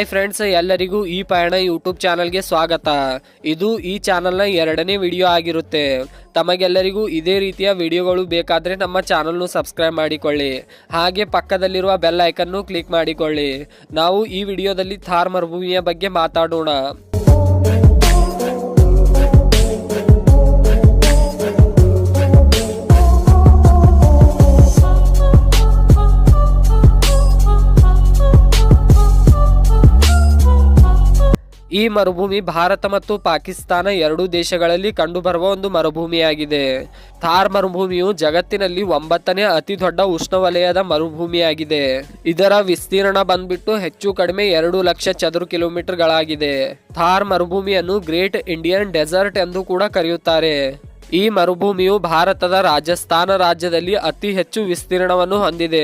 Hi friends, ಎಲ್ಲರಿಗೂ ಈ ಪಯಣ ಯೂಟ್ಯೂಬ್ ಚಾನಲ್ಗೆ ಸ್ವಾಗತ. ಇದು ಈ ಚಾನಲ್ನ 2ನೇ ವಿಡಿಯೋ ಆಗಿರುತ್ತೆ. ತಮಗೆಲ್ಲರಿಗೂ ಇದೇ ರೀತಿಯ ವಿಡಿಯೋಗಳು ಬೇಕಾದರೆ ನಮ್ಮ ಚಾನಲ್ನು ಸಬ್ಸ್ಕ್ರೈಬ್ ಮಾಡಿಕೊಳ್ಳಿ. ಹಾಗೆ ಪಕ್ಕದಲ್ಲಿರುವ ಬೆಲ್ ಐಕನ್ನು ಕ್ಲಿಕ್ ಮಾಡಿಕೊಳ್ಳಿ. ನಾವು ಈ ವಿಡಿಯೋದಲ್ಲಿ ಥಾರ್ ಮರುಭೂಮಿಯ ಬಗ್ಗೆ ಮಾತಾಡೋಣ. ಈ ಮರುಭೂಮಿ ಭಾರತ ಮತ್ತು ಪಾಕಿಸ್ತಾನ ಎರಡೂ ದೇಶಗಳಲ್ಲಿ ಕಂಡುಬರುವ ಒಂದು ಮರುಭೂಮಿಯಾಗಿದೆ. ಥಾರ್ ಮರುಭೂಮಿಯು ಜಗತ್ತಿನಲ್ಲಿ 9ನೇ ಅತಿ ದೊಡ್ಡ ಉಷ್ಣವಲಯದ ಮರುಭೂಮಿಯಾಗಿದೆ. ಇದರ ವಿಸ್ತೀರ್ಣ ಬಂದ್ಬಿಟ್ಟು ಹೆಚ್ಚು ಕಡಿಮೆ 2 ಲಕ್ಷ ಚದುರ ಕಿಲೋಮೀಟರ್ಗಳಾಗಿದೆ. ಥಾರ್ ಮರುಭೂಮಿಯನ್ನು ಗ್ರೇಟ್ ಇಂಡಿಯನ್ ಡೆಸರ್ಟ್ ಎಂದು ಕೂಡ ಕರೆಯುತ್ತಾರೆ. ಈ ಮರುಭೂಮಿಯು ಭಾರತದ ರಾಜಸ್ಥಾನ ರಾಜ್ಯದಲ್ಲಿ ಅತಿ ಹೆಚ್ಚು ವಿಸ್ತೀರ್ಣವನ್ನು ಹೊಂದಿದೆ.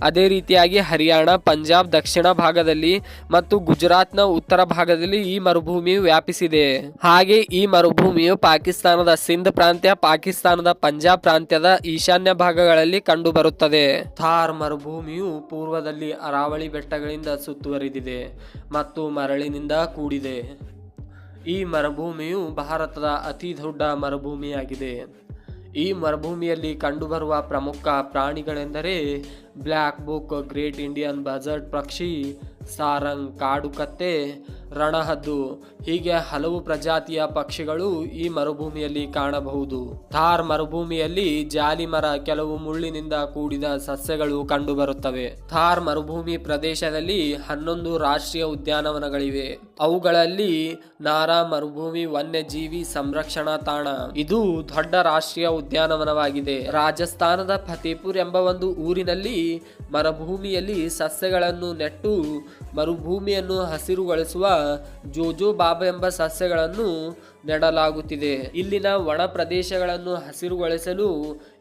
ಅದೇ ರೀತಿಯಾಗಿ ಹರಿಯಾಣ, ಪಂಜಾಬ್ ದಕ್ಷಿಣ ಭಾಗದಲ್ಲಿ ಮತ್ತು ಗುಜರಾತ್ನ ಉತ್ತರ ಭಾಗದಲ್ಲಿ ಈ ಮರುಭೂಮಿಯು ವ್ಯಾಪಿಸಿದೆ. ಹಾಗೆ ಈ ಮರುಭೂಮಿಯು ಪಾಕಿಸ್ತಾನದ ಸಿಂಧ್ ಪ್ರಾಂತ್ಯ, ಪಾಕಿಸ್ತಾನದ ಪಂಜಾಬ್ ಪ್ರಾಂತ್ಯದ ಈಶಾನ್ಯ ಭಾಗಗಳಲ್ಲಿ ಕಂಡುಬರುತ್ತದೆ. ಥಾರ್ ಮರುಭೂಮಿಯು ಪೂರ್ವದಲ್ಲಿ ಅರಾವಳಿ ಬೆಟ್ಟಗಳಿಂದ ಸುತ್ತುವರಿದಿದೆ ಮತ್ತು ಮರಳಿನಿಂದ ಕೂಡಿದೆ. ಈ ಮರುಭೂಮಿಯು ಭಾರತದ ಅತಿ ದೊಡ್ಡ ಮರುಭೂಮಿಯಾಗಿದೆ. ಈ ಮರುಭೂಮಿಯಲ್ಲಿ ಕಂಡುಬರುವ ಪ್ರಮುಖ ಪ್ರಾಣಿಗಳೆಂದರೆ ಬ್ಲ್ಯಾಕ್ ಬುಕ್, ಗ್ರೇಟ್ ಇಂಡಿಯನ್ ಬಜರ್ಟ್ ಪಕ್ಷಿ, ಸಾರಂಗ್, ಕಾಡು ಕತ್ತೆ, ರಣಹದ್ದು ಹೀಗೆ ಹಲವು ಪ್ರಜಾತಿಯ ಪಕ್ಷಿಗಳು ಈ ಮರುಭೂಮಿಯಲ್ಲಿ ಕಾಣಬಹುದು. ಥಾರ್ ಮರುಭೂಮಿಯಲ್ಲಿ ಜಾಲಿ ಮರ, ಕೆಲವು ಮುಳ್ಳಿನಿಂದ ಕೂಡಿದ ಸಸ್ಯಗಳು ಕಂಡುಬರುತ್ತವೆ. ಥಾರ್ ಮರುಭೂಮಿ ಪ್ರದೇಶದಲ್ಲಿ 11 ರಾಷ್ಟ್ರೀಯ ಉದ್ಯಾನವನಗಳಿವೆ. ಅವುಗಳಲ್ಲಿ ನಾರಾ ಮರುಭೂಮಿ ವನ್ಯಜೀವಿ ಸಂರಕ್ಷಣಾ ತಾಣ ಇದು ದೊಡ್ಡ ರಾಷ್ಟ್ರೀಯ ಉದ್ಯಾನವನವಾಗಿದೆ. ರಾಜಸ್ಥಾನದ ಫತೇಪುರ್ ಎಂಬ ಒಂದು ಊರಿನಲ್ಲಿ ಮರುಭೂಮಿಯಲ್ಲಿ ಸಸ್ಯಗಳನ್ನು ನೆಟ್ಟು ಮರುಭೂಮಿಯನ್ನು ಹಸಿರುಗೊಳಿಸುವ ಜೋಜೋ ಬಾಬಾ ಎಂಬ ಸಸ್ಯಗಳನ್ನು ನೆಡಲಾಗುತ್ತಿದೆ. ಇಲ್ಲಿನ ಒಣ ಪ್ರದೇಶಗಳನ್ನು ಹಸಿರುಗೊಳಿಸಲು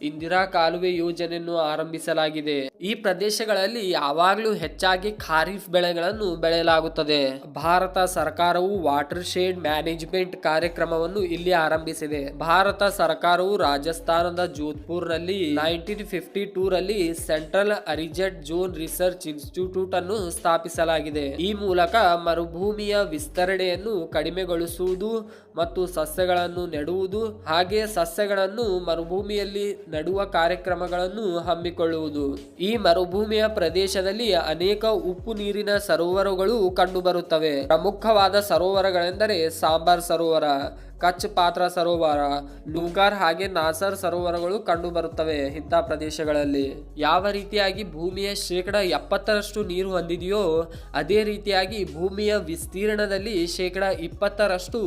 ಇಂದಿರಾ ಕಾಲುವೆ ಯೋಜನೆಯನ್ನು ಆರಂಭಿಸಲಾಗಿದೆ. ಈ ಪ್ರದೇಶಗಳಲ್ಲಿ ಯಾವಾಗಲೂ ಹೆಚ್ಚಾಗಿ ಖಾರಿಫ್ ಬೆಳೆಗಳನ್ನು ಬೆಳೆಯಲಾಗುತ್ತದೆ. ಭಾರತ ಸರ್ಕಾರವು ವಾಟರ್ ಶೇಡ್ ಮ್ಯಾನೇಜ್ಮೆಂಟ್ ಕಾರ್ಯಕ್ರಮವನ್ನು ಇಲ್ಲಿ ಆರಂಭಿಸಿದೆ. ಭಾರತ ಸರ್ಕಾರವು ರಾಜಸ್ಥಾನದ ಜೋಧ್ಪುರ್ನಲ್ಲಿ 1952 ರಲ್ಲಿ ಸೆಂಟ್ರಲ್ ಅರಿಜೆಟ್ ಝೋನ್ ರಿಸರ್ಚ್ ಇನ್ಸ್ಟಿಟ್ಯೂಟ್ ಅನ್ನು ಸ್ಥಾಪಿಸಲಾಗಿದೆ. ಈ ಮೂಲಕ ಮರುಭೂಮಿಯ ವಿಸ್ತರಣೆಯನ್ನು ಕಡಿಮೆಗೊಳಿಸುವುದು ಮತ್ತು ಸಸ್ಯಗಳನ್ನು ನೆಡುವುದು, ಹಾಗೆ ಸಸ್ಯಗಳನ್ನು ಮರುಭೂಮಿಯಲ್ಲಿ ನೆಡುವ ಕಾರ್ಯಕ್ರಮಗಳನ್ನು ಹಮ್ಮಿಕೊಳ್ಳುವುದು. ಈ ಮರುಭೂಮಿಯ ಪ್ರದೇಶದಲ್ಲಿ ಅನೇಕ ಉಪ್ಪು ನೀರಿನ ಸರೋವರಗಳು ಕಂಡುಬರುತ್ತವೆ. ಪ್ರಮುಖವಾದ ಸರೋವರಗಳೆಂದರೆ ಸಾಂಬಾರ್ ಸರೋವರ, ಕಚ್ ಪಾತ್ರ ಸರೋವರ, ಲೂಗಾರ್ ಹಾಗೆ ನಾಸರ್ ಸರೋವರಗಳು ಕಂಡುಬರುತ್ತವೆ. ಇಂಥ ಪ್ರದೇಶಗಳಲ್ಲಿ ಯಾವ ರೀತಿಯಾಗಿ ಭೂಮಿಯ 70% ನೀರು ಹೊಂದಿದೆಯೋ ಅದೇ ರೀತಿಯಾಗಿ ಭೂಮಿಯ ವಿಸ್ತೀರ್ಣದಲ್ಲಿ 20%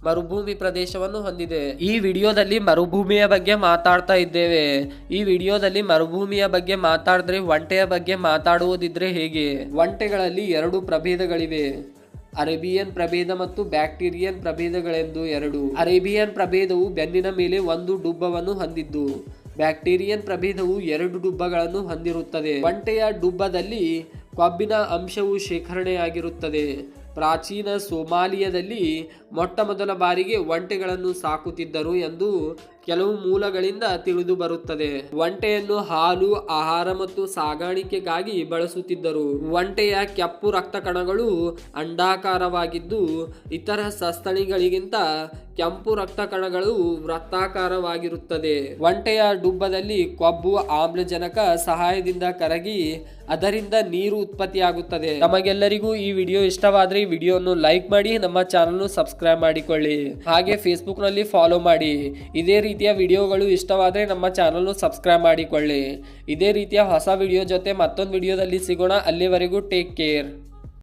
ಮರುಭೂಮಿ ಪ್ರದೇಶವನ್ನು ಹೊಂದಿದೆ. ಈ ವಿಡಿಯೋದಲ್ಲಿ ಮರುಭೂಮಿಯ ಬಗ್ಗೆ ಮಾತಾಡ್ತಾ ಇದ್ದೇವೆ. ಈ ವಿಡಿಯೋದಲ್ಲಿ ಮರುಭೂಮಿಯ ಬಗ್ಗೆ ಮಾತಾಡಿದ್ರೆ ಒಂಟೆಯ ಬಗ್ಗೆ ಮಾತಾಡುವುದಿದ್ರೆ ಹೇಗೆ? ಒಂಟೆಗಳಲ್ಲಿ 2 ಪ್ರಭೇದಗಳಿವೆ. ಅರೇಬಿಯನ್ ಪ್ರಭೇದ ಮತ್ತು ಬ್ಯಾಕ್ಟೀರಿಯನ್ ಪ್ರಭೇದಗಳೆಂದು 2. ಅರೇಬಿಯನ್ ಪ್ರಭೇದವು ಬೆನ್ನಿನ ಮೇಲೆ 1 ಡುಬ್ಬವನ್ನು ಹೊಂದಿದ್ದು, ಬ್ಯಾಕ್ಟೀರಿಯನ್ ಪ್ರಭೇದವು 2 ಡುಬ್ಬಗಳನ್ನು ಹೊಂದಿರುತ್ತದೆ. ಒಂಟೆಯ ಡುಬ್ಬದಲ್ಲಿ ಕೊಬ್ಬಿನ ಅಂಶವು ಶೇಖರಣೆಯಾಗಿರುತ್ತದೆ. ಪ್ರಾಚೀನ ಸೋಮಾಲಿಯಾದಲ್ಲಿ ಮೊಟ್ಟ ಮೊದಲ ಬಾರಿಗೆ ಒಂಟೆಗಳನ್ನು ಸಾಕುತ್ತಿದ್ದರು ಎಂದು ಕೆಲವು ಮೂಲಗಳಿಂದ ತಿಳಿದು ಬರುತ್ತದೆ. ಒಂಟೆಯನ್ನು ಹಾಲು, ಆಹಾರ ಮತ್ತು ಸಾಗಾಣಿಕೆಗಾಗಿ ಬಳಸುತ್ತಿದ್ದರು. ಒಂಟೆಯ ಕೆಂಪು ರಕ್ತ ಕಣಗಳು ಅಂಡಾಕಾರವಾಗಿದ್ದು ಇತರ ಸಸ್ತನಿಗಳಿಗಿಂತ ಕೆಂಪು ರಕ್ತ ಕಣಗಳು ವೃತ್ತಾಕಾರವಾಗಿರುತ್ತದೆ. ಒಂಟೆಯ ಡುಬ್ಬದಲ್ಲಿ ಕೊಬ್ಬು ಆಮ್ಲಜನಕ ಸಹಾಯದಿಂದ ಕರಗಿ ಅದರಿಂದ ನೀರು ಉತ್ಪತ್ತಿಯಾಗುತ್ತದೆ. ನಮಗೆಲ್ಲರಿಗೂ ಈ ವಿಡಿಯೋ ಇಷ್ಟವಾದರೆ ಈ ವಿಡಿಯೋವನ್ನು ಲೈಕ್ ಮಾಡಿ, ನಮ್ಮ ಚಾನಲ್ನು ಸಬ್ಸ್ಕ್ರೈಬ್ ಮಾಡಿಕೊಳ್ಳಿ. ಹಾಗೆ ಫೇಸ್ಬುಕ್ ನಲ್ಲಿ ಫಾಲೋ ಮಾಡಿ. ಇದೇ ರೀತಿಯ ವಿಡಿಯೋಗಳು ಇಷ್ಟವಾದರೆ ನಮ್ಮ ಚಾನಲ್ನು ಸಬ್ಸ್ಕ್ರೈಬ್ ಮಾಡಿಕೊಳ್ಳಿ. ಇದೇ ರೀತಿಯ ಹೊಸ ವಿಡಿಯೋ ಜೊತೆ ಮತ್ತೊಂದು ವಿಡಿಯೋದಲ್ಲಿ ಸಿಗೋಣ. ಅಲ್ಲಿವರೆಗೂ ಟೇಕ್ ಕೇರ್.